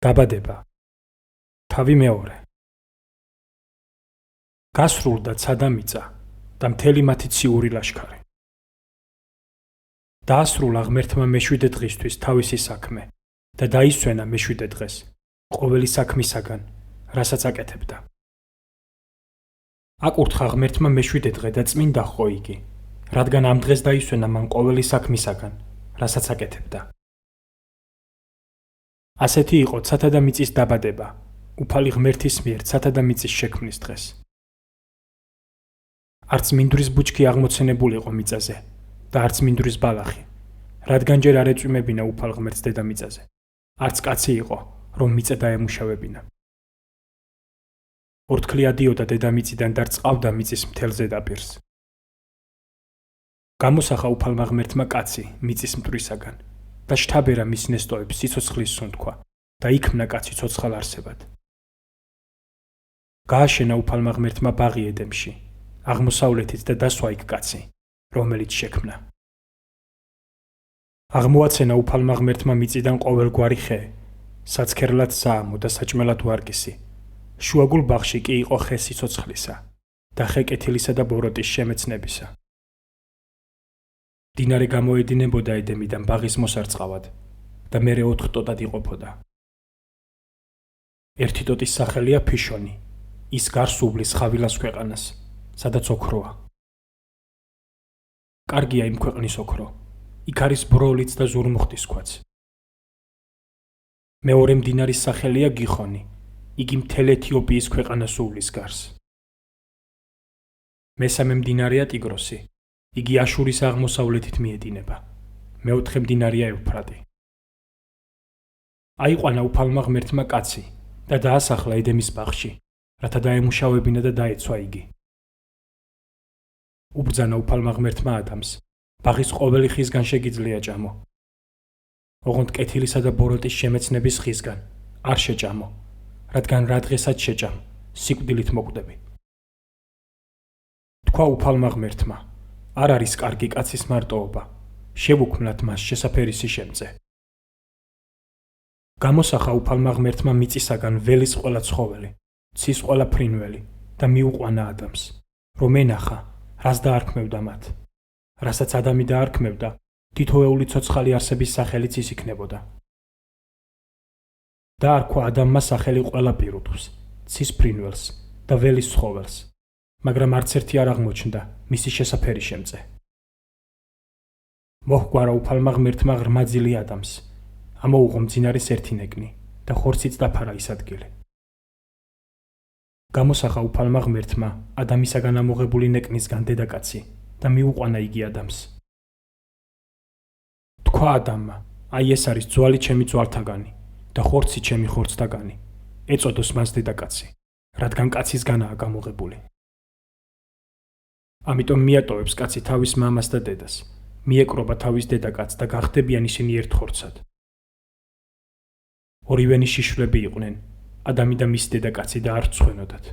დაბადება. თავი მეორე. გასრულდა ცადა მიწა და მთელი მათი ციური ლაშქარი. დაასრულა ღმერთმა მეშვიდე დღისთვის თავისი საქმე და დაისვენა მეშვიდე დღეს ყოველი საქმისაგან, რასაც აკეთებდა. აკურთხა ღმერთმა მეშვიდე დღე და წმინდა ხო იგი, რადგან ამ დღეს დაისვენა მან ყოველი საქმისაგან, რასაც აკეთებდა. ასეთი იყო ცათა და მიწის დაბადება, უფალი ღმერთის მიერ ცათა და მიწის შექმნის დღეს. არც მინდვრის ბუჩქი აღმოცენებულიყო მიწაზე და არც მინდვრის ბალახი, რადგან ჯერ არ ეწვიმებინა უფალ ღმერთს დედამიწაზე, არც კაცი იყო, რომ მიწა დაემუშავებინა. ორთქლი ადიოდა დედამიწიდან და რწყავდა მიწის მთელ ზედაპირს. გამოსახა უფალმა ღმერთმა კაცი მიწის მტვრისაგან და შთაბერა მის ნესტოებს სიცოცხლის სუნთქვა და იქმნა კაცი ცოცხალ არსებად. გააშენა უფალმა ღმერთმა ბაღი ედემში, აღმოსავლეთით და დასვა იქ კაცი, რომელიც შექმნა. აღმოაცენა უფალმა ღმერთმა მიწიდან ყოველგვარი ხე, საცქერლად საამო და საჭმელად ვარგისი. შუაგულ ბაღში კი იყო ხე სიცოცხლისა და ხე კეთილისა და ბოროტის შემეცნებისა. მდინარე გამოედინებოდა ედემიდან ბაღის მოსარწყავად და მერე 4 ტოტად იყოფოდა. ერთი ტოტის სახელია ფიშონი, ის გარს უბლის ხავილას ქვეყანას, სადაც ოქროა. კარგია იმ ქვეყნის ოქრო, იქ არის ბროლიც და ზურმუხტისქვაც. მეორე მდინარის სახელია გიხონი, იგი მთელ ეთიოპიის ქვეყანას უბლის გარს. მესამე მდინარეა ტიგროსი, იგი აშურის აღმოსავლეთით მიედინება. მეოთხე მდინარეა ევფრატი. აიყვანა უფალმა ღმერთმა კაცი და დაასახლა ედემის ბაღში, რათა დაემუშავებინა და დაეცვა იგი. უბრძანა უფალმა ღმერთმა ადამს, ბაღის ყოველი ხისგან შეგიძლია ჭამო. ოღონდ კეთილისა და ბოროტის შემეცნების ხისგან არ შეჭამო, რადგან რა დღესაც შეჭამ, სიკვდილით მოკვდები. თქვა უფალმა ღმერთმა, არ არის კარგი კაცის მარტოობა, შევუქმნათ მას შესაფერისი შემწე. გამოსახა უფალმა ღმერთმა მიწისაგან ველის ყველა ცხოველი, ცის ყველა ფრინველი და მიუყვანა ადამიანს, რომ ენახა, რას დაარქმევდა მათ. რასაც ადამი დაარქმევდა, თითოეული ცოცხალი არსების სახელიც ის იქნებოდა. დაარქვა ადამმა სახელი ყველა პირუტყვს, ცის ფრინველს და ველის ცხოველს, მაგრამ არც ერთი არ აღმოჩნდა მისი შესაფერი შემწე. მოჰგვარა უფალმა ღმერთმა ღრმაძილი ადამიანს, ამოუღო მძინარის ერთი ნეკნი და ხორციც დაფარა ის ადგილი. გამოსახა უფალმა ღმერთმა ადამისაგან ამოღებული ნეკნისგან დედაკაცი და მიუყვანა იგი ადამიანს. თქვა ადამმა, აი ეს არის ძვალი ჩემი ძვალთაგანი და ხორცი ჩემი ხორცთაგანი, ეწოდოს მას დედაკაცი, რადგან კაცისგანაა გამოღებული. ამიტომ მიატოვებს კაცი თავის მამას და დედას, მიეკრობა თავის დედაკაცს და გახდებიან ისინი ერთ ხორცად. ორივენი შიშვლები იყვნენ, ადამი და მის დედაკაცი და არ ცხვენოდათ.